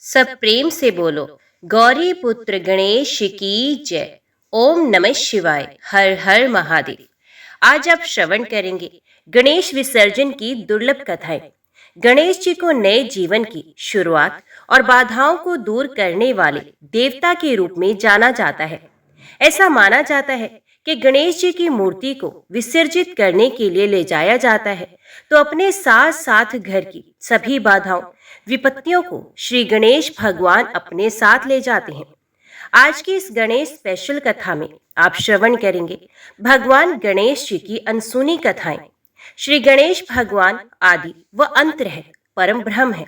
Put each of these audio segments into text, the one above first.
सब प्रेम से बोलो। गौरी पुत्र गणेश की जय। ओम नमः शिवाय। हर हर महादेव। आज आप श्रवण करेंगे गणेश विसर्जन की दुर्लभ कथाएं। गणेश जी को नए जीवन की शुरुआत और बाधाओं को दूर करने वाले देवता के रूप में जाना जाता है। ऐसा माना जाता है कि गणेश जी की मूर्ति को विसर्जित करने के लिए ले जाया जाता है तो अपने साथ साथ घर की सभी बाधाओं विपत्तियों को श्री गणेश भगवान अपने साथ ले जाते हैं। आज की इस गणेश स्पेशल कथा में आप श्रवण करेंगे भगवान गणेश जी की अनसुनी कथाएं। श्री गणेश भगवान आदि व अंत है, परम ब्रह्म है,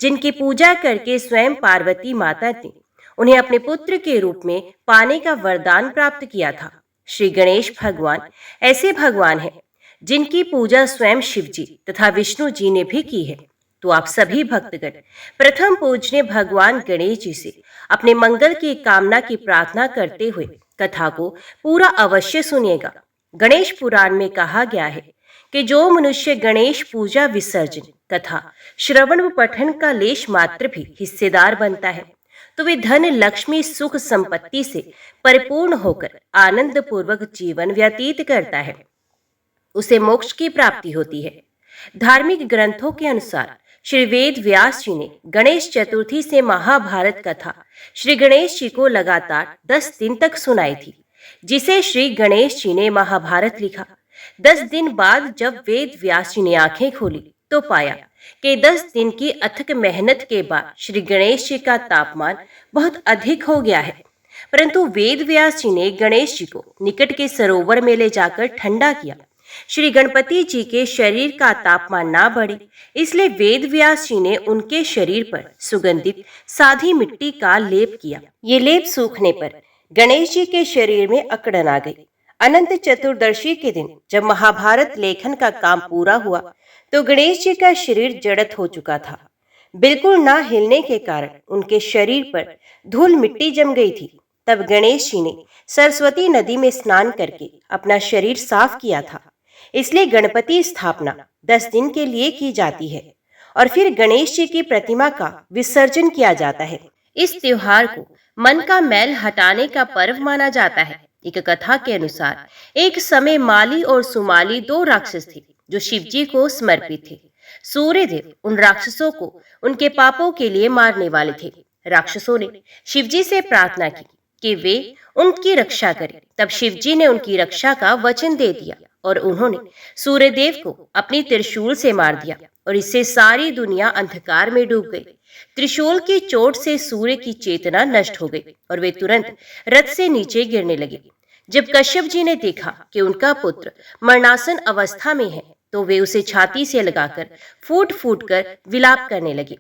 जिनकी पूजा करके स्वयं पार्वती माता ने उन्हें अपने पुत्र के रूप में पाने का वरदान प्राप्त किया था। श्री गणेश भगवान ऐसे भगवान हैं जिनकी पूजा स्वयं शिव जी तथा विष्णु जी ने भी की है। तो आप सभी भक्तगण प्रथम पूजनीय भगवान गणेश जी से अपने मंगल की कामना की प्रार्थना करते हुए कथा को पूरा अवश्य सुनिएगा। गणेश पुराण में कहा गया है कि जो मनुष्य गणेश पूजा विसर्जन तथा श्रवण व पठन का लेश मात्र भी हिस्सेदार बनता है तो वे धन लक्ष्मी सुख संपत्ति से परिपूर्ण होकर आनंद पूर्वक जीवन व्यतीत करता है। उसे मोक्ष की प्राप्ति होती है। धार्मिक ग्रंथों के अनुसार श्री वेद व्यास जी ने गणेश चतुर्थी से महाभारत कथा श्री गणेश जी को लगातार 10 दिन तक सुनाई थी, जिसे श्री गणेश जी ने महाभारत लिखा। 10 दिन बाद जब वेद व्यास जी ने आंखें खोली तो पाया कि 10 दिन की अथक मेहनत के बाद श्री गणेश जी का तापमान बहुत अधिक हो गया है। परंतु वेद व्यास जी ने गणेश जी को निकट के सरोवर में ले जाकर ठंडा किया। श्री गणपति जी के शरीर का तापमान ना बढ़े, इसलिए वेद व्यास जी ने उनके शरीर पर सुगंधित साधी मिट्टी का लेप किया। ये लेप सूखने पर गणेश जी के शरीर में अकड़न आ गई। अनंत चतुर्दशी के दिन जब महाभारत लेखन का काम पूरा हुआ तो गणेश जी का शरीर जड़त हो चुका था। बिल्कुल ना हिलने के कारण उनके शरीर पर धूल मिट्टी जम गई थी। तब गणेश जी ने सरस्वती नदी में स्नान करके अपना शरीर साफ किया था। इसलिए गणपति स्थापना 10 दिन के लिए की जाती है और फिर गणेश जी की प्रतिमा का विसर्जन किया जाता है। इस त्योहार को मन का मैल हटाने का पर्व माना जाता है। एक कथा के अनुसार एक समय माली और सुमाली 2 राक्षस थे जो शिव जी को समर्पित थे। सूर्य देव उन राक्षसों को उनके पापों के लिए मारने वाले थे। राक्षसों ने शिव जी से प्रार्थना की कि वे उनकी रक्षा करें। तब शिव जी ने उनकी रक्षा का वचन दे दिया और उन्होंने सूर्यदेव को अपनी त्रिशूल से मार दिया और इससे सारी दुनिया अंधकार में डूब गई। त्रिशूल की चोट से सूर्य की चेतना नष्ट हो गई और वे तुरंत रथ से नीचे गिरने लगे। जब कश्यप जी ने देखा कि उनका पुत्र मरणासन अवस्था में है तो वे उसे छाती से लगाकर फूट फूट कर विलाप करने लगे।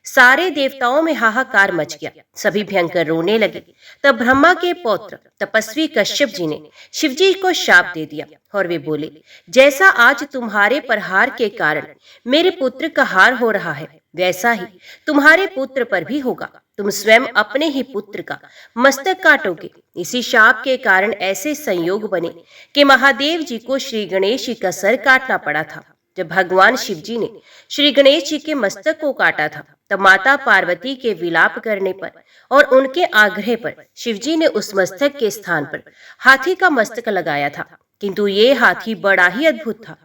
सारे देवताओं में हाहाकार मच गया, सभी भयंकर रोने लगे। तब ब्रह्मा के पौत्र तपस्वी कश्यप जी ने शिव जी को शाप दे दिया और वे बोले, जैसा आज तुम्हारे प्रहार के कारण मेरे पुत्र का हार हो रहा है वैसा ही तुम्हारे पुत्र पर भी होगा। तुम स्वयं अपने ही पुत्र का मस्तक काटोगे। इसी शाप के कारण ऐसे संयोग बने कि महादेव जी को श्री गणेश जी का सर काटना पड़ा था। जब भगवान शिव जी ने श्री गणेश जी के मस्तक को काटा था तब माता पार्वती के विलाप करने पर और उनके आग्रह पर शिव जी ने उस मस्तक के स्थान पर हाथी का मस्तक लगाया था, किंतु ये हाथी बड़ा ही अद्भुत था।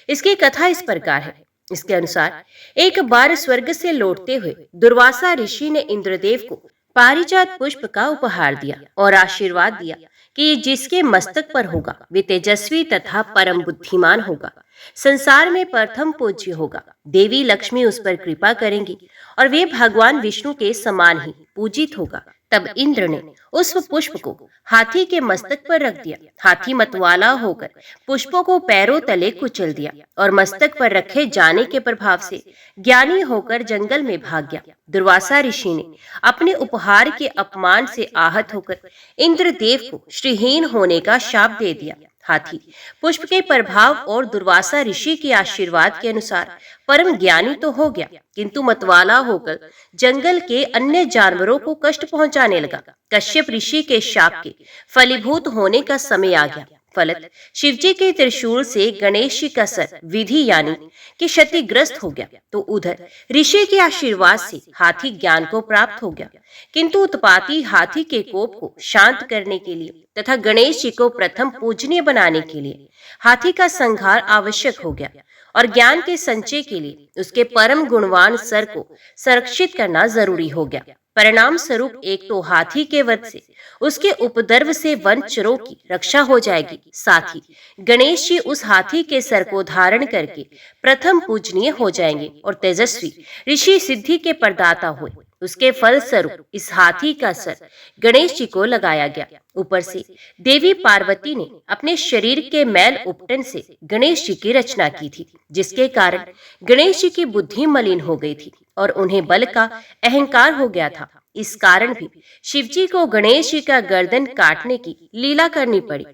इसकी कथा इस प्रकार है। इसके अनुसार एक बार स्वर्ग से लौटते हुए दुर्वासा ऋषि ने इंद्रदेव को पारिजात पुष्प का उपहार दिया और आशीर्वाद दिया कि जिसके मस्तक पर होगा वे तेजस्वी तथा परम बुद्धिमान होगा, संसार में प्रथम पूज्य होगा। देवी लक्ष्मी उस पर कृपा करेंगी और वे भगवान विष्णु के समान ही पूजित होगा। तब इंद्र ने उस पुष्प को हाथी के मस्तक पर रख दिया। हाथी मतवाला होकर पुष्पों को पैरों तले कुचल दिया और मस्तक पर रखे जाने के प्रभाव से ज्ञानी होकर जंगल में भाग गया। दुर्वासा ऋषि ने अपने उपहार के अपमान से आहत होकर इंद्रदेव को श्रीहीन होने का शाप दे दिया। हाथी पुष्प के प्रभाव और दुर्वासा ऋषि के आशीर्वाद के अनुसार परम ज्ञानी तो हो गया, किंतु मतवाला होकर जंगल के अन्य जानवरों को कष्ट पहुंचाने लगा। कश्यप ऋषि के शाप के फलीभूत होने का समय आ गया। फलत शिवजी के त्रिशूल से गणेश जी का सर विधि यानी कि क्षतिग्रस्त हो गया, तो उधर ऋषि के आशीर्वाद से हाथी ज्ञान को प्राप्त हो गया। किंतु उत्पाती हाथी के कोप को शांत करने के लिए तथा गणेश जी को प्रथम पूजनीय बनाने के लिए हाथी का संहार आवश्यक हो गया और ज्ञान के संचय के लिए उसके परम गुणवान सर को संरक्षित करना जरूरी हो गया। परिणाम स्वरूप एक तो हाथी के वध से उसके उपद्रव से वनचरों की रक्षा हो जाएगी, साथ ही गणेश जी उस हाथी के सर को धारण करके प्रथम पूजनीय हो जाएंगे और तेजस्वी ऋषि सिद्धि के प्रदाता हुए। उसके फल स्वरूप इस हाथी का सर गणेश जी को लगाया गया। ऊपर से देवी पार्वती ने अपने शरीर के मैल उपटन से गणेश जी की रचना की थी, जिसके कारण गणेश जी की बुद्धि मलिन हो गई थी और उन्हें बल का अहंकार हो गया था। इस कारण भी शिव जी को गणेश जी का गर्दन काटने की लीला करनी पड़ी।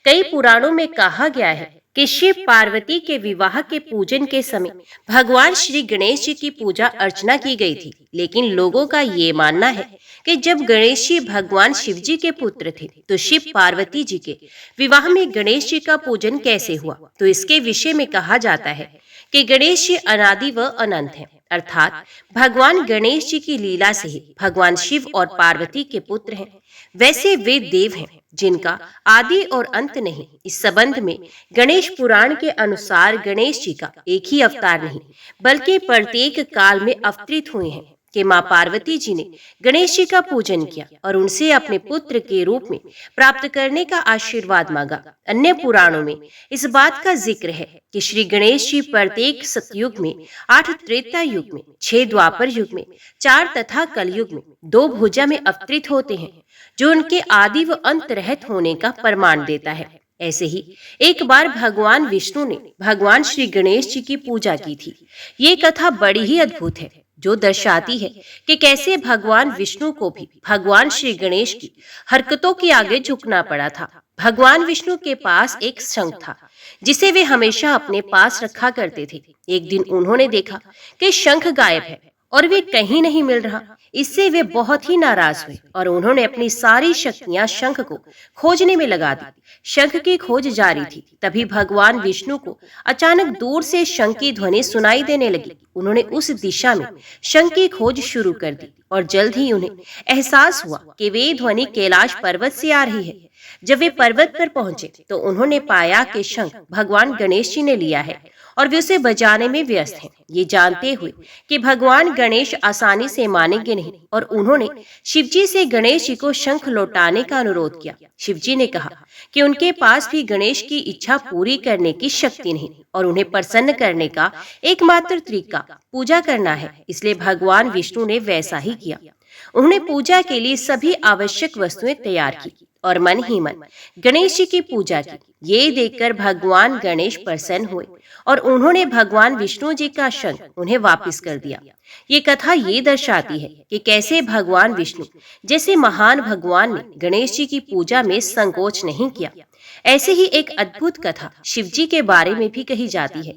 कई पुराणों में कहा गया है कि शिव पार्वती के विवाह के पूजन के समय भगवान श्री गणेश जी की पूजा अर्चना की गई थी, लेकिन लोगों का ये मानना है कि जब गणेश जी भगवान शिव जी के पुत्र थे तो शिव पार्वती जी के विवाह में गणेश जी का पूजन कैसे हुआ। तो इसके विषय में कहा जाता है कि गणेश जी अनादि व अनंत हैं, अर्थात भगवान गणेश जी की लीला से ही भगवान शिव और पार्वती के पुत्र हैं। वैसे वे देव हैं जिनका आदि और अंत नहीं। इस संबंध में गणेश पुराण के अनुसार गणेश जी का एक ही अवतार नहीं बल्कि प्रत्येक काल में अवतरित हुए हैं कि माँ पार्वती जी ने गणेश जी का पूजन किया और उनसे अपने पुत्र के रूप में प्राप्त करने का आशीर्वाद मांगा। अन्य पुराणों में इस बात का जिक्र है कि श्री गणेश जी प्रत्येक सतयुग में, 8 त्रेता युग में, 6 द्वापर युग में, 4 तथा कलयुग में 2 भुजा में अवतरित होते हैं, जो उनके आदि व अंत रहित होने का प्रमाण देता है। ऐसे ही एक बार भगवान विष्णु ने भगवान श्री गणेश जी की पूजा की थी। ये कथा बड़ी ही अद्भुत है, जो दर्शाती है कि कैसे भगवान विष्णु को भी भगवान श्री गणेश की हरकतों के आगे झुकना पड़ा था। भगवान विष्णु के पास एक शंख था जिसे वे हमेशा अपने पास रखा करते थे। एक दिन उन्होंने देखा कि शंख गायब है और वे कहीं नहीं मिल रहा। इससे वे बहुत ही नाराज हुए और उन्होंने अपनी सारी शक्तियां शंख को खोजने में लगा दी। शंख की खोज जारी थी, तभी भगवान विष्णु को अचानक दूर से शंख की ध्वनि सुनाई देने लगी। उन्होंने उस दिशा में शंख की खोज शुरू कर दी और जल्द ही उन्हें एहसास हुआ कि वे ध्वनि कैलाश पर्वत से आ रही है। जब वे पर्वत पर पहुंचे तो उन्होंने पाया कि शंख भगवान गणेश जी ने लिया है और वे उसे बजाने में व्यस्त हैं। ये जानते हुए कि भगवान गणेश आसानी से मानेंगे नहीं और उन्होंने शिवजी से गणेश जी को शंख लौटाने का अनुरोध किया। शिवजी ने कहा कि उनके पास भी गणेश की इच्छा पूरी करने की शक्ति नहीं और उन्हें प्रसन्न करने का एकमात्र तरीका पूजा करना है। इसलिए भगवान विष्णु ने वैसा ही किया। उन्होंने पूजा के लिए सभी आवश्यक वस्तुएं तैयार की और मन ही मन गणेश जी की पूजा की। ये देखकर भगवान गणेश प्रसन्न हुए और उन्होंने भगवान विष्णु जी का शंख उन्हें वापस कर दिया। ये कथा ये दर्शाती है कि कैसे भगवान विष्णु जैसे महान भगवान ने गणेश जी की पूजा में संकोच नहीं किया। ऐसे ही एक अद्भुत कथा शिव जी के बारे में भी कही जाती है।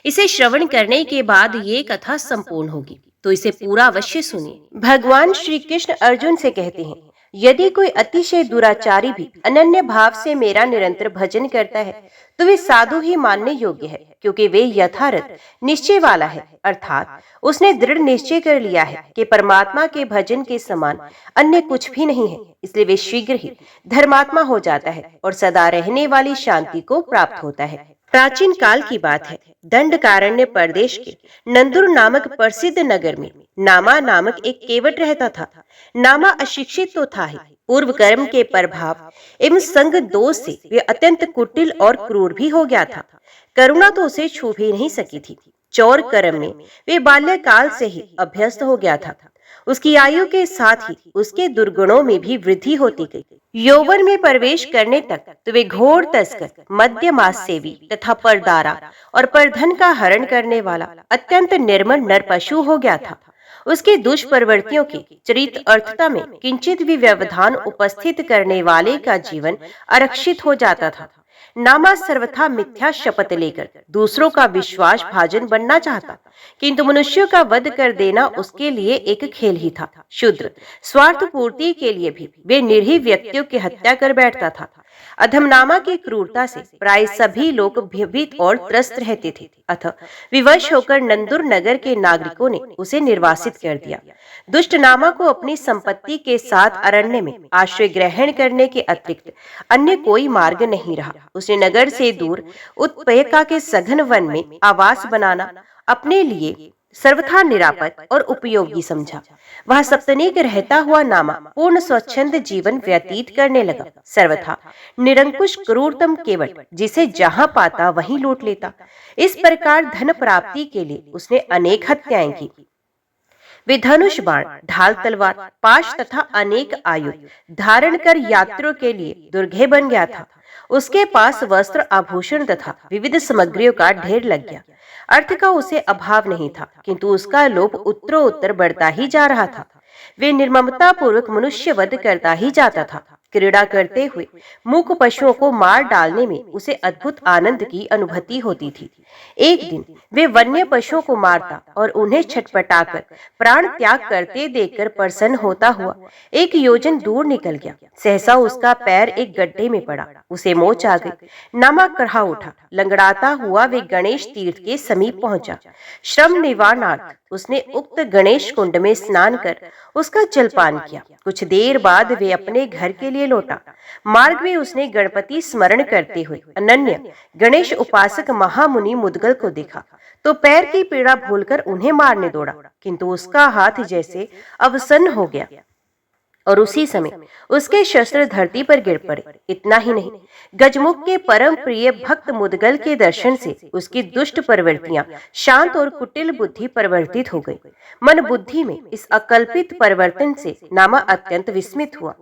इसे श्रवण करने के बाद ये कथा संपूर्ण होगी, तो इसे पूरा अवश्य सुनिए। भगवान श्री कृष्ण अर्जुन से कहते हैं, यदि कोई अतिशय दुराचारी भी अनन्य भाव से मेरा निरंतर भजन करता है तो वे साधु ही मानने योग्य है, क्योंकि वे यथार्थ निश्चय वाला है, अर्थात उसने दृढ़ निश्चय कर लिया है कि परमात्मा के भजन के समान अन्य कुछ भी नहीं है। इसलिए वे शीघ्र ही धर्मात्मा हो जाता है और सदा रहने वाली शांति को प्राप्त होता है। प्राचीन काल की बात है, दंडकारण्य प्रदेश के नंदुर नामक प्रसिद्ध नगर में नामा नामक एक केवट रहता था। नामा अशिक्षित तो था ही, पूर्व कर्म के प्रभाव एवं संग दोष से वे अत्यंत कुटिल और क्रूर भी हो गया था। करुणा तो उसे छू भी नहीं सकी थी। चौर कर्म में वे बाल्यकाल से ही अभ्यस्त हो गया था। उसकी आयु के साथ ही उसके दुर्गुणों में भी वृद्धि होती गई। यौवन में प्रवेश करने तक तो वे घोर तस्कर, मध्यमास सेवी तथा परदारा और परधन का हरण करने वाला अत्यंत निर्मल नरपशु हो गया था। उसके दुष्प्रवृत्तियों की चरित अर्थता में किंचित भी व्यवधान उपस्थित करने वाले का जीवन आरक्षित हो जाता था। नामा सर्वथा मिथ्या शपथ लेकर दूसरों का विश्वास भाजन बनना चाहता, किंतु मनुष्यों का वध कर देना उसके लिए एक खेल ही था। शूद्र स्वार्थ पूर्ति के लिए भी वे निर्ही व्यक्तियों की हत्या कर बैठता था। अधमनामा की क्रूरता से प्राय सभी लोग भयभीत और त्रस्त रहते थे। अतः विवश होकर नंदुर नगर के नागरिकों ने उसे निर्वासित कर दिया। दुष्ट नामा को अपनी संपत्ति के साथ अरण्य में आश्रय ग्रहण करने के अतिरिक्त अन्य कोई मार्ग नहीं रहा। उसने नगर से दूर उत्पयका के सघन वन में आवास बनाना अपने लिए सर्वथा निरापद और उपयोगी समझा। वह सप्तनीक रहता हुआ नामा पूर्ण स्वच्छंद जीवन व्यतीत करने लगा। सर्वथा निरंकुश क्रूरतम केवट, जिसे जहां पाता वहीं लूट लेता। इस प्रकार धन प्राप्ति के लिए उसने अनेक हत्याएं की। वे धनुष बाण, ढाल तलवार, पाश तथा अनेक आयुध धारण कर यात्रियों के लिए दुर्गे बन गया था। उसके पास वस्त्र, आभूषण तथा विविध सामग्रियों का ढेर लग गया। अर्थ का उसे अभाव नहीं था, किंतु उसका लोभ उत्तरोत्तर बढ़ता ही जा रहा था। वे निर्ममता पूर्वक मनुष्य वध करता ही जाता था। क्रीड़ा करते हुए मूक पशुओं को मार डालने में उसे अद्भुत आनंद की अनुभूति होती थी। एक दिन वे वन्य पशुओं को मारता और उन्हें छटपटाकर प्राण त्याग करते देखकर प्रसन्न होता हुआ एक योजन दूर निकल गया। सहसा उसका पैर एक गड्ढे में पड़ा, उसे मोच आ गई। नामा कढ़ा उठा, लंगड़ाता हुआ वे गणेश तीर्थ के समीप पहुंचा। श्रम निवारणार्थ उसने उक्त गणेश कुंड में स्नान कर उसका जलपान किया। कुछ देर बाद वे अपने घर के लिए लौटा। मार्ग में उसने गणपति स्मरण करते हुए अनन्य गणेश उपासक महामुनि मुदगल को देखा तो पैर की पीड़ा भूलकर उन्हें मारने दौड़ा, किंतु उसका हाथ जैसे अवसन्न हो गया और उसी समय उसके शस्त्र धरती पर गिर पड़े। इतना ही नहीं, गजमुख के परम प्रिय भक्त मुदगल के दर्शन से उसकी दुष्ट प्रवृत्तियां शांत और कुटिल बुद्धि परिवर्तित हो गई। मन बुद्धि में इस अकल्पित परिवर्तन से नामा अत्यंत विस्मित हुआ।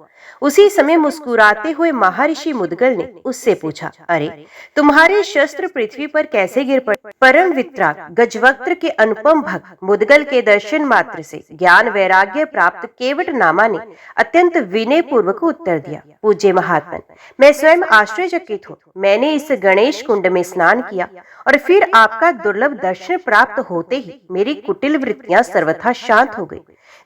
उसी समय मुस्कुराते हुए महर्षि मुदगल ने उससे पूछा, अरे तुम्हारे शस्त्र पृथ्वी पर कैसे गिर पड़े? परम वितराग गजवक्त्र के अनुपम भक्त मुदगल के दर्शन मात्र से ज्ञान वैराग्य प्राप्त केवट नामा ने अत्यंत विनय पूर्वक उत्तर दिया, पूज्य महात्मन, मैं स्वयं आश्चर्यचकित हूँ। मैंने इस गणेश कुंड में स्नान किया और फिर आपका दुर्लभ दर्शन प्राप्त होते ही मेरी कुटिल वृत्तियां सर्वथा शांत हो गई।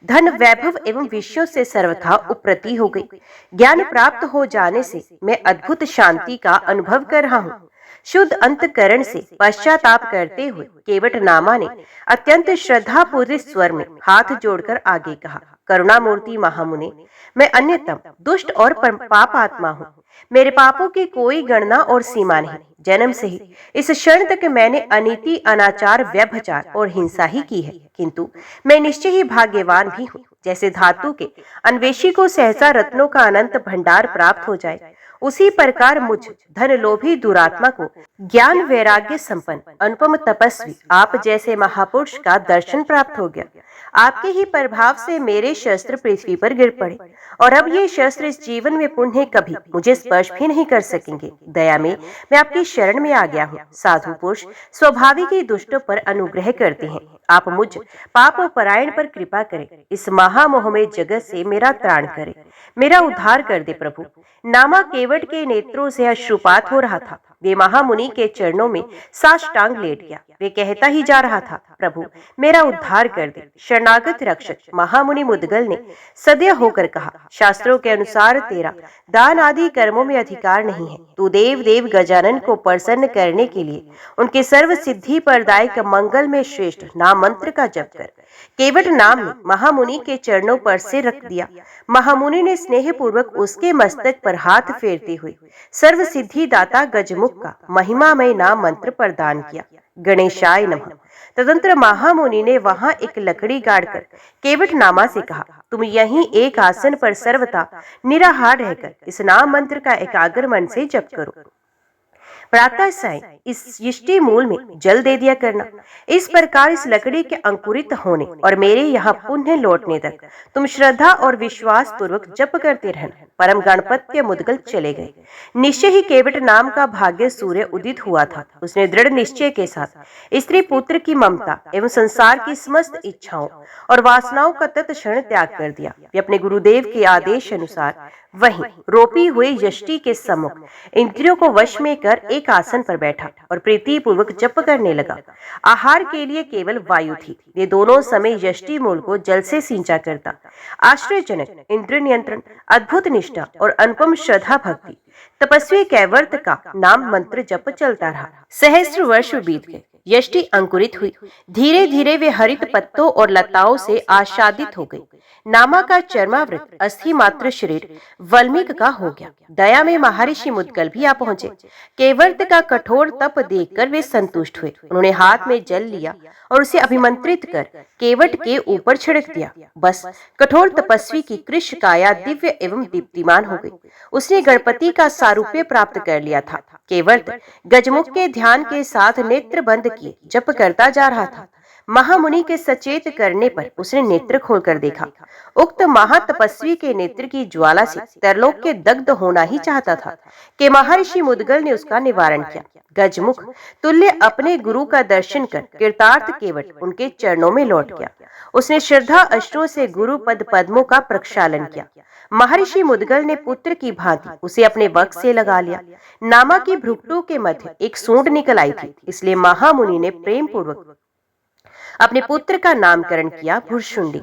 धन, वैभव एवं विषयों से सर्वथा उपरति हो गई। ज्ञान प्राप्त हो जाने से मैं अद्भुत शांति का अनुभव कर रहा हूँ। शुद्ध अंतकरण से पश्चाताप करते हुए केवट नामा ने अत्यंत श्रद्धापूर्वक स्वर में हाथ जोड़कर आगे कहा, करुणामूर्ति महामुने, मैं अन्यतम दुष्ट और पाप आत्मा हूँ। मेरे पापों की कोई गणना और सीमा नहीं। जन्म से ही इस क्षण तक मैंने अनीति, अनाचार, व्यभिचार और हिंसा ही की है, किंतु मैं निश्चय ही भाग्यवान भी हूँ। जैसे धातु के अन्वेषी को सहसा रत्नों का अनंत भंडार प्राप्त हो जाए, उसी प्रकार मुझ धन लोभी दुरात्मा को ज्ञान वैराग्य संपन्न अनुपम तपस्वी आप जैसे महापुरुष का दर्शन प्राप्त हो गया। आपके ही प्रभाव से मेरे शस्त्र पृथ्वी पर गिर पड़े और अब ये शस्त्र इस जीवन में पुनः कभी मुझे स्पर्श भी नहीं कर सकेंगे। दया में मैं आपकी शरण में आ गया हूँ। साधु पुरुष स्वाभाविक ही दुष्टों पर अनुग्रह करते हैं। आप मुझ पाप परायण पर कृपा करें। इस महामोहमय जगत से मेरा त्राण करें, मेरा उद्धार कर दे प्रभु। नामा केवट के नेत्रों से अश्रुपात हो रहा था। वे महामुनि के चरणों में साष्टांग लेट गया। वे कहता ही जा रहा था, प्रभु मेरा उद्धार कर दे। शरणागत रक्षक महामुनि मुदगल ने सदैव होकर कहा, शास्त्रों के अनुसार तेरा दान आदि कर्मों में अधिकार नहीं है। तू देव देव गजानन को प्रसन्न करने के लिए उनके सर्व सिद्धि प्रदायक मंगल में श्रेष्ठ नाम मंत्र का जप कर। केवट नाम ने महामुनि के चरणों पर से रख दिया। महामुनि ने स्नेह पूर्वक उसके मस्तक पर हाथ फेरते हुए सर्व सिद्धि दाता गजमुख का महिमामय नाम मंत्र प्रदान किया, गणेशाय नमः। तदंतर महामुनि ने वहां एक लकड़ी गाड़कर केवट नामा से कहा, तुम यहीं एक आसन पर सर्वथा निराहार रहकर इस नाम मंत्र का एकाग्र मन से जप करो। प्रातः सायं इस यष्टि मूल में जल दे दिया करना। इस प्रकार इस लकड़ी के अंकुरित होने और मेरे यहाँ पुण्य लौटने तक तुम श्रद्धा और विश्वास पूर्वक जप करते रहना। परम गणपत्य मुदगल चले गए। निश्चय ही केवट नाम का भाग्य सूर्य उदित हुआ था। उसने दृढ़ निश्चय के साथ स्त्री पुत्र की ममता एवं संसार की समस्त इच्छाओं और वासनाओं का तत्क्षण त्याग कर दिया। वे अपने गुरुदेव के आदेश अनुसार वहीं रोपी हुई यष्टि के सम्मुख इंद्रियों को वश में कर एक आसन पर बैठा और प्रीति पूर्वक जप करने लगा। आहार के लिए केवल वायु थी। ये दोनों समय यष्टि मूल को जल से सिंचा करता। आश्चर्यजनक इंद्रिय नियंत्रण, अद्भुत निष्ठा और अनुपम श्रद्धा भक्ति। तपस्वी कैवर्त का नाम मंत्र जप चलता रहा। सहस्त्र वर्ष बीत गए। यष्टि अंकुरित हुई। धीरे धीरे वे हरित पत्तों और लताओं से आच्छादित हो गई। नामा का चर्मावृत अस्थि मात्र शरीर वल्मीक का हो गया। दया में महर्षि मुद्गल भी आ पहुंचे। केवर्त का कठोर तप देखकर वे संतुष्ट हुए। उन्होंने हाथ में जल लिया और उसे अभिमंत्रित कर केवट के ऊपर छिड़क दिया। बस कठोर तपस्वी की कृष्ण काया दिव्य एवं दीप्तिमान हो गई। उसने गणपति का सारूप्य प्राप्त कर लिया था। केवर्त गजमुख के ध्यान के साथ नेत्र बंद किए जप करता जा रहा था। महामुनि के सचेत करने पर उसने नेत्र खोलकर देखा। उक्त महातपस्वी के नेत्र की ज्वाला से तरलोक के दग्ध होना ही चाहता था कि महर्षि मुद्गल ने उसका निवारण किया। गजमुख तुल्य अपने गुरु का दर्शन कर कृतार्थ केवट उनके चरणों में लौट गया। उसने श्रद्धा अश्रुओं से गुरु पद पद्मों का प्रक्षालन किया। महर्षि मुद्गल ने पुत्र की भांति उसे अपने वक्ष से लगा लिया। नामा की भ्रुकुटों के मध्य एक सूंड निकल आई थी, इसलिए महामुनि ने प्रेम पूर्वक अपने पुत्र का नामकरण किया भुर्षुंडी।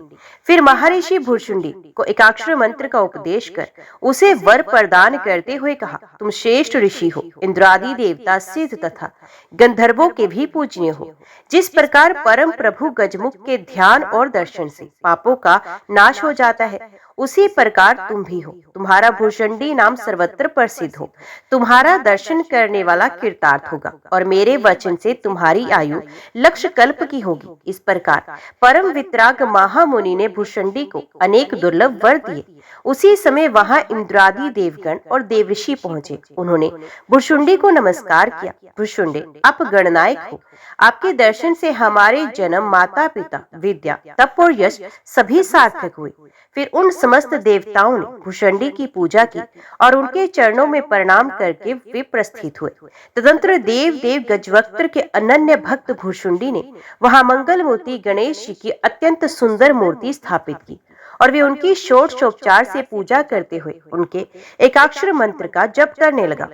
फिर महर्षि भुर्षुंडी को एकाक्षर मंत्र का उपदेश कर उसे वर प्रदान करते हुए कहा, तुम श्रेष्ठ ऋषि हो, इंद्रादि देवता सिद्ध तथा गंधर्वों के भी पूजनीय हो। जिस प्रकार परम प्रभु गजमुख के ध्यान और दर्शन से पापों का नाश हो जाता है, उसी प्रकार तुम भी हो। तुम्हारा भुर्षुंडी नाम सर्वत्र प्रसिद्ध हो। तुम्हारा दर्शन करने वाला कृतार्थ होगा और मेरे वचन से तुम्हारी आयु लक्ष कल्प की होगी। इस प्रकार परम वितराग महामुनि ने भुर्षुंडी को अनेक दुर्लभ वर दिए। उसी समय वहां इंद्रादि देवगण और देवऋषि पहुंचे। उन्होंने भुर्षुंडी को नमस्कार किया। भुर्षुंडी, आप गणनायक हो। आपके दर्शन से हमारे जन्म, माता पिता, विद्या, तप और यश सभी सार्थक हुए। फिर उन समस्त देवताओं ने भुर्षुंडी की पूजा की और उनके चरणों में प्रणाम करके वे प्रस्थित हुए। तदंतर देव गजवक्त्र के अनन्य भक्त भुर्षुंडी ने वहां मंगल मूर्ति गणेश जी की अत्यंत सुंदर मूर्ति स्थापित की और वे उनकी षोडशोपचार से पूजा करते हुए उनके एकाक्षर मंत्र का जप करने लगा।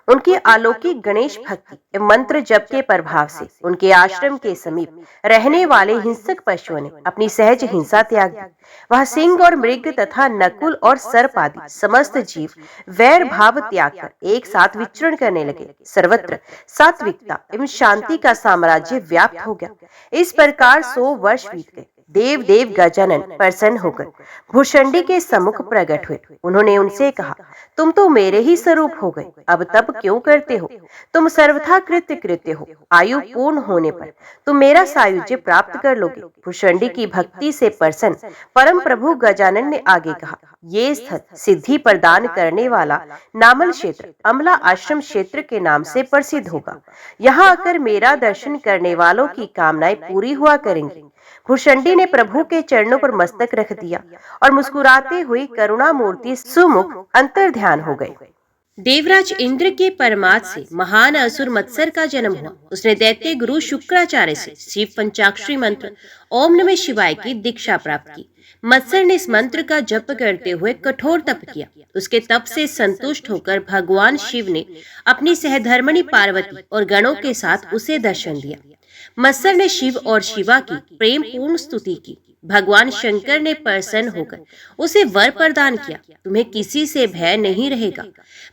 उनकी अलौकिक गणेश भक्ति एवं मंत्र जप के प्रभाव से उनके आश्रम के समीप रहने वाले हिंसक पशुओं ने अपनी सहज हिंसा त्याग दी। वह सिंह और मृग तथा नकुल और सर्प आदि समस्त जीव वैर भाव त्याग कर एक साथ विचरण करने लगे। सर्वत्र सात्विकता एवं शांति का साम्राज्य व्याप्त हो गया। इस प्रकार 100 वर्ष बीत गए। देव गजानन प्रसन्न होकर भुर्षुंडी के सम्मुख प्रकट हुए। उन्होंने उनसे कहा, तुम तो मेरे ही स्वरूप हो गए, अब तप क्यों करते हो? तुम सर्वथा कृत्य हो। आयु पूर्ण होने पर तुम मेरा सायुज्य प्राप्त कर लोगे। भुर्षुंडी की भक्ति से प्रसन्न परम प्रभु गजानन ने आगे कहा, ये स्थल सिद्धि प्रदान करने वाला नामल क्षेत्र अमला आश्रम क्षेत्र के नाम से प्रसिद्ध होगा। यहाँ आकर मेरा दर्शन करने वालों की कामनाएं पूरी हुआ करेंगी। भुर्षुंडी ने प्रभु के चरणों पर मस्तक रख दिया और मुस्कुराते हुए करुणा मूर्ति सुमुख अंतर ध्यान हो गए। देवराज इंद्र के परमार्थ से महान असुर मत्सर का जन्म हुआ। उसने दैत्य गुरु शुक्राचार्य से शिव पंचाक्षरी मंत्र ओम नमः शिवाय की दीक्षा प्राप्त की। मत्सर ने इस मंत्र का जप करते हुए कठोर तप किया। उसके तप से संतुष्ट होकर भगवान शिव ने अपनी सहधर्मिणी पार्वती और गणों के साथ उसे दर्शन दिया। मत्सर ने शिव और शिवा की प्रेम पूर्ण स्तुति की। भगवान शंकर ने प्रसन्न होकर उसे वर प्रदान किया, तुम्हें किसी से भय नहीं रहेगा।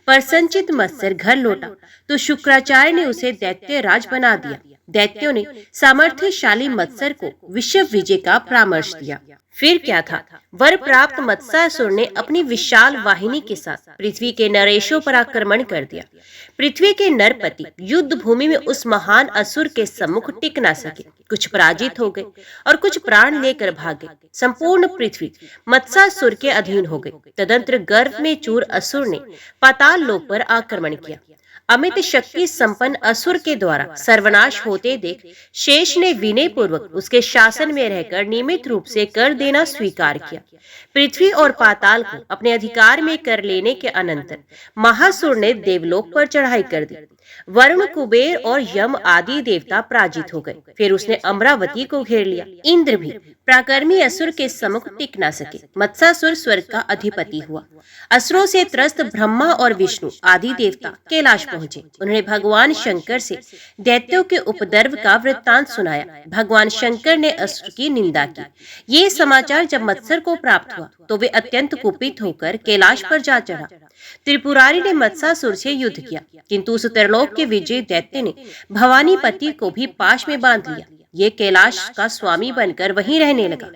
प्रसन्नचित मत्सर घर लौटा तो शुक्राचार्य ने उसे दैत्य राज बना दिया। दैत्यों ने सामर्थ्यशाली मत्सर को विश्व विजय का परामर्श दिया। फिर क्या था? वर प्राप्त मत्स्यासुर ने अपनी विशाल वाहिनी के साथ पृथ्वी के नरेशों पर आक्रमण कर दिया। पृथ्वी के नरपति युद्ध भूमि में उस महान असुर के सम्मुख टिक न सके। कुछ पराजित हो गए और कुछ प्राण लेकर भागे। संपूर्ण पृथ्वी मत्स्यासुर के अधीन हो गई। तदंतर गर्भ में चूर असुर ने पाताल लोक पर आक्रमण किया। अमित शक्ति संपन्न असुर के द्वारा सर्वनाश होते देख शेष ने विनय पूर्वक उसके शासन में रहकर नियमित रूप से कर देना स्वीकार किया। पृथ्वी और पाताल को अपने अधिकार में कर लेने के अनंतर महासुर ने देवलोक पर चढ़ाई कर दी। वरुण, कुबेर और यम आदि देवता पराजित हो गए। फिर उसने अमरावती को घेर लिया। इंद्र भी प्राकर्मी असुर के सम्मुख टिक न सके। मत्सासुर स्वर्ग का अधिपति हुआ। असुरों से त्रस्त ब्रह्मा और विष्णु आदि देवता कैलाश पहुंचे। उन्होंने भगवान शंकर से दैत्यों के उपद्रव का वृत्तांत सुनाया। भगवान शंकर ने असुर की निंदा की। ये समाचार जब मत्सर को प्राप्त हुआ तो वे अत्यंत कुपित होकर कैलाश पर जा चढ़ा। त्रिपुरारी ने मत्सासुर से युद्ध किया, किंतु उस त्रिलोक के विजयी दैत्य ने भवानीपति को भी पाश में बांध लिया। ये कैलाश का स्वामी बनकर वहीं रहने लगा।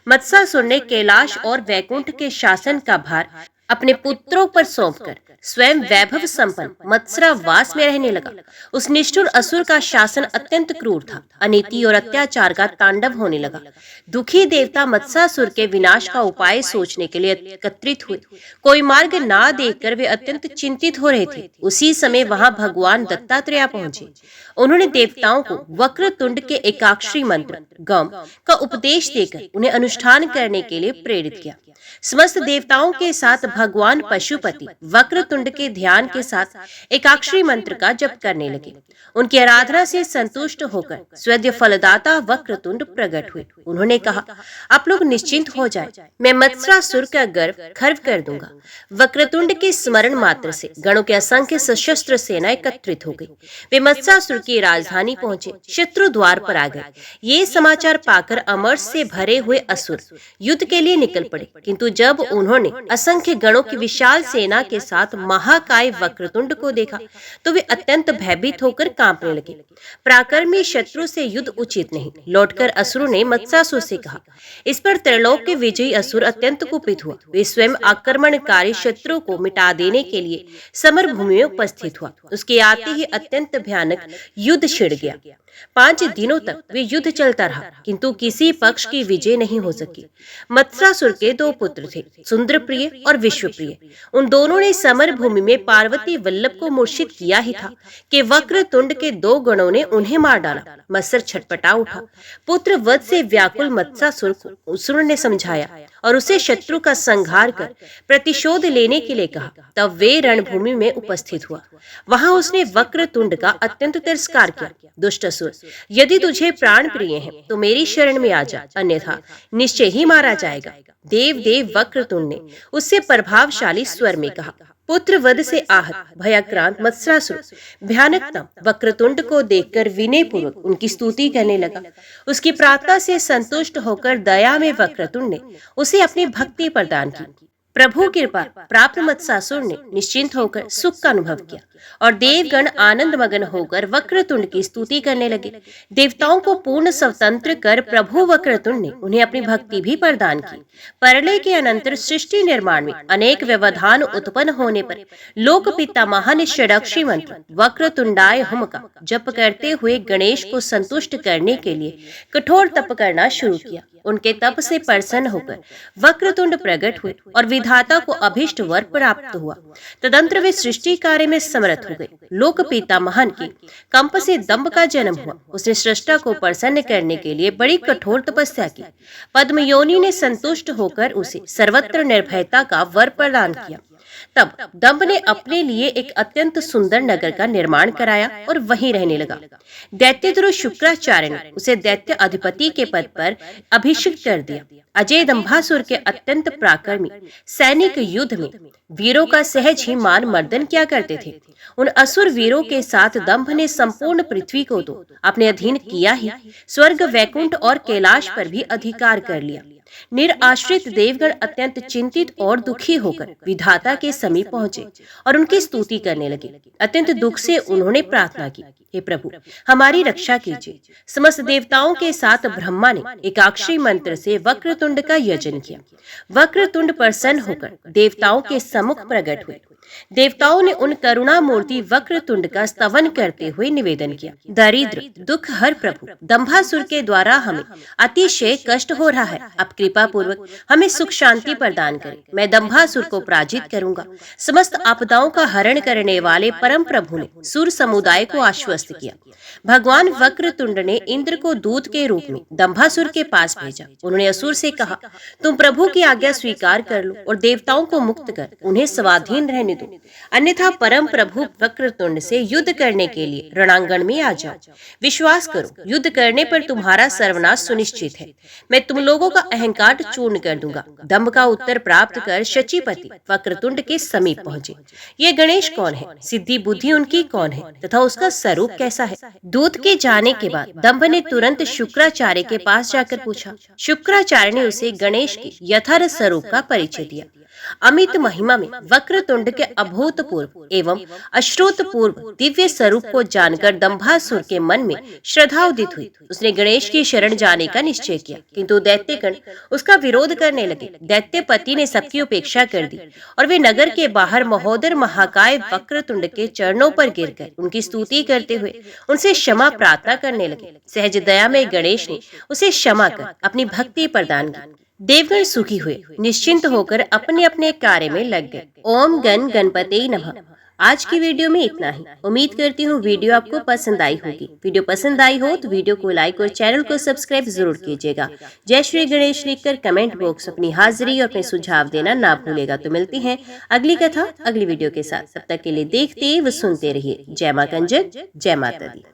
मत्सासुर ने कैलाश और वैकुंठ के शासन का भार अपने पुत्रों पर सौंपकर स्वयं वैभव संपन्न मत्सरावास में रहने लगा। उस निष्ठुर असुर का शासन अत्यंत क्रूर था। अनीति और अत्याचार का तांडव होने लगा। दुखी देवता मत्सासुर के विनाश का उपाय सोचने के लिए एकत्रित हुए। कोई मार्ग ना देखकर वे अत्यंत चिंतित हो रहे थे। उसी समय वहां भगवान दत्तात्रेय पहुंचे। उन्होंने देवताओं को वक्रतुंड के एकाक्षरी मंत्र गम का उपदेश देकर उन्हें अनुष्ठान करने के लिए प्रेरित किया। समस्त देवताओं के साथ भगवान पशुपति वक्रतुंड के ध्यान के साथ एकाक्षरी मंत्र का जप करने लगे। उनकी आराधना से संतुष्ट होकर स्वयं फलदाता वक्रतुंड प्रकट हुए। उन्होंने कहा, आप लोग निश्चिंत हो जाएं, मैं मत्सरासुर का गर्व खर्व कर दूंगा। वक्रतुंड के स्मरण मात्र से गणों के असंख्य सशस्त्र सेना एकत्रित हो गई। वे मत्सरासुर की राजधानी पहुंचे, शत्रु द्वार पर आ गए। ये समाचार पाकर अमर्ष से भरे हुए असुर युद्ध के लिए निकल पड़े, किंतु जब उन्होंने असंख्य गणों की विशाल सेना के साथ महाकाय वक्रतुंड को देखा तो वे अत्यंत भयभीत होकर कांपने लगे। पराक्रमी शत्रु से युद्ध उचित नहीं। लौटकर असुरों ने मत्सासुर से कहा। इस पर त्रिलोक के विजयी असुर अत्यंत कुपित हुआ। वे स्वयं आक्रमणकारी शत्रु को मिटा देने के लिए समर भूमि में उपस्थित हुआ। उसके आते ही अत्यंत भयानक युद्ध छिड़ गया। 5 दिनों तक वे युद्ध चलता रहा, किंतु किसी पक्ष की विजय नहीं हो सकी। मत्सासुर के 2 पुत्र थे, सुंदरप्रिय और विश्वप्रिय। उन दोनों ने समर भूमि में पार्वती वल्लभ को मूर्छित किया ही था कि वक्रतुंड के 2 गणों ने उन्हें मार डाला। मत्सर छटपटा उठा। पुत्र वध से व्याकुल मत्सासुर को असुर ने समझाया और उसे शत्रु का संहार कर प्रतिशोध लेने के लिए कहा। तब वे रणभूमि में उपस्थित हुआ। वहां उसने वक्रतुंड का अत्यंत तिरस्कार किया। दुष्ट असुर, यदि तुझे प्राण प्रिय है तो मेरी शरण में आ जा, अन्यथा निश्चय ही मारा जाएगा। देव वक्रतुंड ने उससे प्रभावशाली स्वर में कहा। पुत्र वध से आहत भयाक्रांत मत्सरासुर भयानकतम वक्रतुंड को देखकर विनय पूर्वक उनकी स्तुति करने लगा। उसकी प्रार्थना से संतुष्ट होकर दया में वक्रतुंड ने उसे अपनी भक्ति प्रदान की। प्रभु कृपा प्राप्त मत्सासुर ने निश्चिंत होकर सुख का अनुभव किया और देवगण आनंद मगन होकर वक्रतुंड की स्तुति करने लगे। देवताओं को पूर्ण स्वतंत्र कर प्रभु वक्रतुंड ने उन्हें अपनी भक्ति भी प्रदान की। प्रलय के अनंतर सृष्टि निर्माण में अनेक व्यवधान उत्पन्न होने पर लोक पितामह ने षडाक्षरी मंत्र वक्रतुंडाय हुम का जप करते हुए गणेश को संतुष्ट करने के लिए कठोर तप करना शुरू किया। उनके तप से प्रसन्न होकर वक्रतुंड प्रकट हुए और विधाता को अभिष्ट वर प्राप्त हुआ। तदंतर वे सृष्टि कार्य में समर्थ हो गए। लोक पितामहन के कंप से दंभ का जन्म हुआ। उसने सृष्टा को प्रसन्न करने के लिए बड़ी कठोर तपस्या की। पद्मयोनि ने संतुष्ट होकर उसे सर्वत्र निर्भयता का वर प्रदान किया। तब दंभ ने अपने लिए एक अत्यंत सुंदर नगर का निर्माण कराया और वहीं रहने लगा। दैत्यध्रुव शुक्राचार्य ने उसे दैत्य अधिपति के पद पर अभिषिक्त कर दिया। अजय दंभासुर के अत्यंत पराक्रमी सैनिक युद्ध में वीरों का सहज ही मान मर्दन किया करते थे। उन असुर वीरों के साथ दंभ ने संपूर्ण पृथ्वी को तो अपने अधीन किया ही, स्वर्ग, वैकुंठ और कैलाश पर भी अधिकार कर लिया। निराश्रित देवगण अत्यंत चिंतित और दुखी होकर विधाता के समीप पहुंचे और उनकी स्तुति करने लगे। अत्यंत दुख से उन्होंने प्रार्थना की, हे प्रभु, हमारी रक्षा कीजिए। समस्त देवताओं के साथ ब्रह्मा ने एकाक्षरी मंत्र से वक्रतुंड का यजन किया। वक्रतुंड प्रसन्न होकर देवताओं के सम्मुख प्रकट हुए। देवताओं ने उन करुणा मूर्ति वक्रतुंड का स्तवन करते हुए निवेदन किया, दरिद्र दुख हर प्रभु, दंभासुर के द्वारा हमें अतिशय कष्ट हो रहा है। अब कृपा पूर्वक हमें सुख शांति प्रदान करें। मैं दंभासुर को पराजित करूंगा। समस्त आपदाओं का हरण करने वाले परम प्रभु ने सुर समुदाय को आश्वस्त किया। भगवान वक्रतुंड ने इंद्र को दूत के रूप में दंभासुर के पास भेजा। उन्होंने असुर से कहा, तुम प्रभु की आज्ञा स्वीकार कर लो और देवताओं को मुक्त कर उन्हें स्वाधीन रहने रहने दो, अन्यथा परम प्रभु वक्रतुंड से युद्ध करने के लिए रणांगण में आ जाओ। विश्वास करो, युद्ध करने पर तुम्हारा सर्वनाश सुनिश्चित है। मैं तुम लोगों का अहंकार चूर्ण कर दूंगा। दंभ का उत्तर प्राप्त कर शचीपति वक्रतुंड के समीप पहुंचे। ये गणेश कौन है, सिद्धि बुद्धि उनकी कौन है तथा उसका स्वरूप कैसा है? दूत के जाने के बाद दंभ ने तुरंत शुक्राचार्य के पास जाकर पूछा। शुक्राचार्य ने उसे गणेश के यथार्थ स्वरूप का परिचय दिया। अमित महिमा में वक्रतुंड के अभूतपूर्व एवं अश्रुतपूर्व दिव्य स्वरूप को जानकर दंभासुर के मन में श्रद्धा उदित हुई। उसने गणेश की शरण जाने का निश्चय किया, किंतु दैत्यगण उसका विरोध करने लगे। दैत्यपति ने सबकी उपेक्षा कर दी और वे नगर के बाहर महोदर महाकाय वक्रतुंड के चरणों पर गिरकर उनकी स्तुति करते हुए उनसे क्षमा प्रार्थना करने लगे। सहज दया में गणेश ने उसे क्षमा कर अपनी भक्ति प्रदान की। देवगण सुखी हुए, निश्चिंत होकर अपने अपने कार्य में लग गए। ओम गण गणपते नमः। आज की वीडियो में इतना ही। उम्मीद करती हूँ वीडियो आपको पसंद आई होगी। वीडियो पसंद आई हो तो वीडियो को लाइक और चैनल को सब्सक्राइब जरूर कीजिएगा। जय श्री गणेश लिखकर कमेंट बॉक्स अपनी हाजिरी और अपने सुझाव देना ना भूलेगा। तो मिलते हैं अगली कथा अगली वीडियो के साथ। तब तक के लिए देखते व सुनते रहिए। जय मां कंजक, जय माता दी।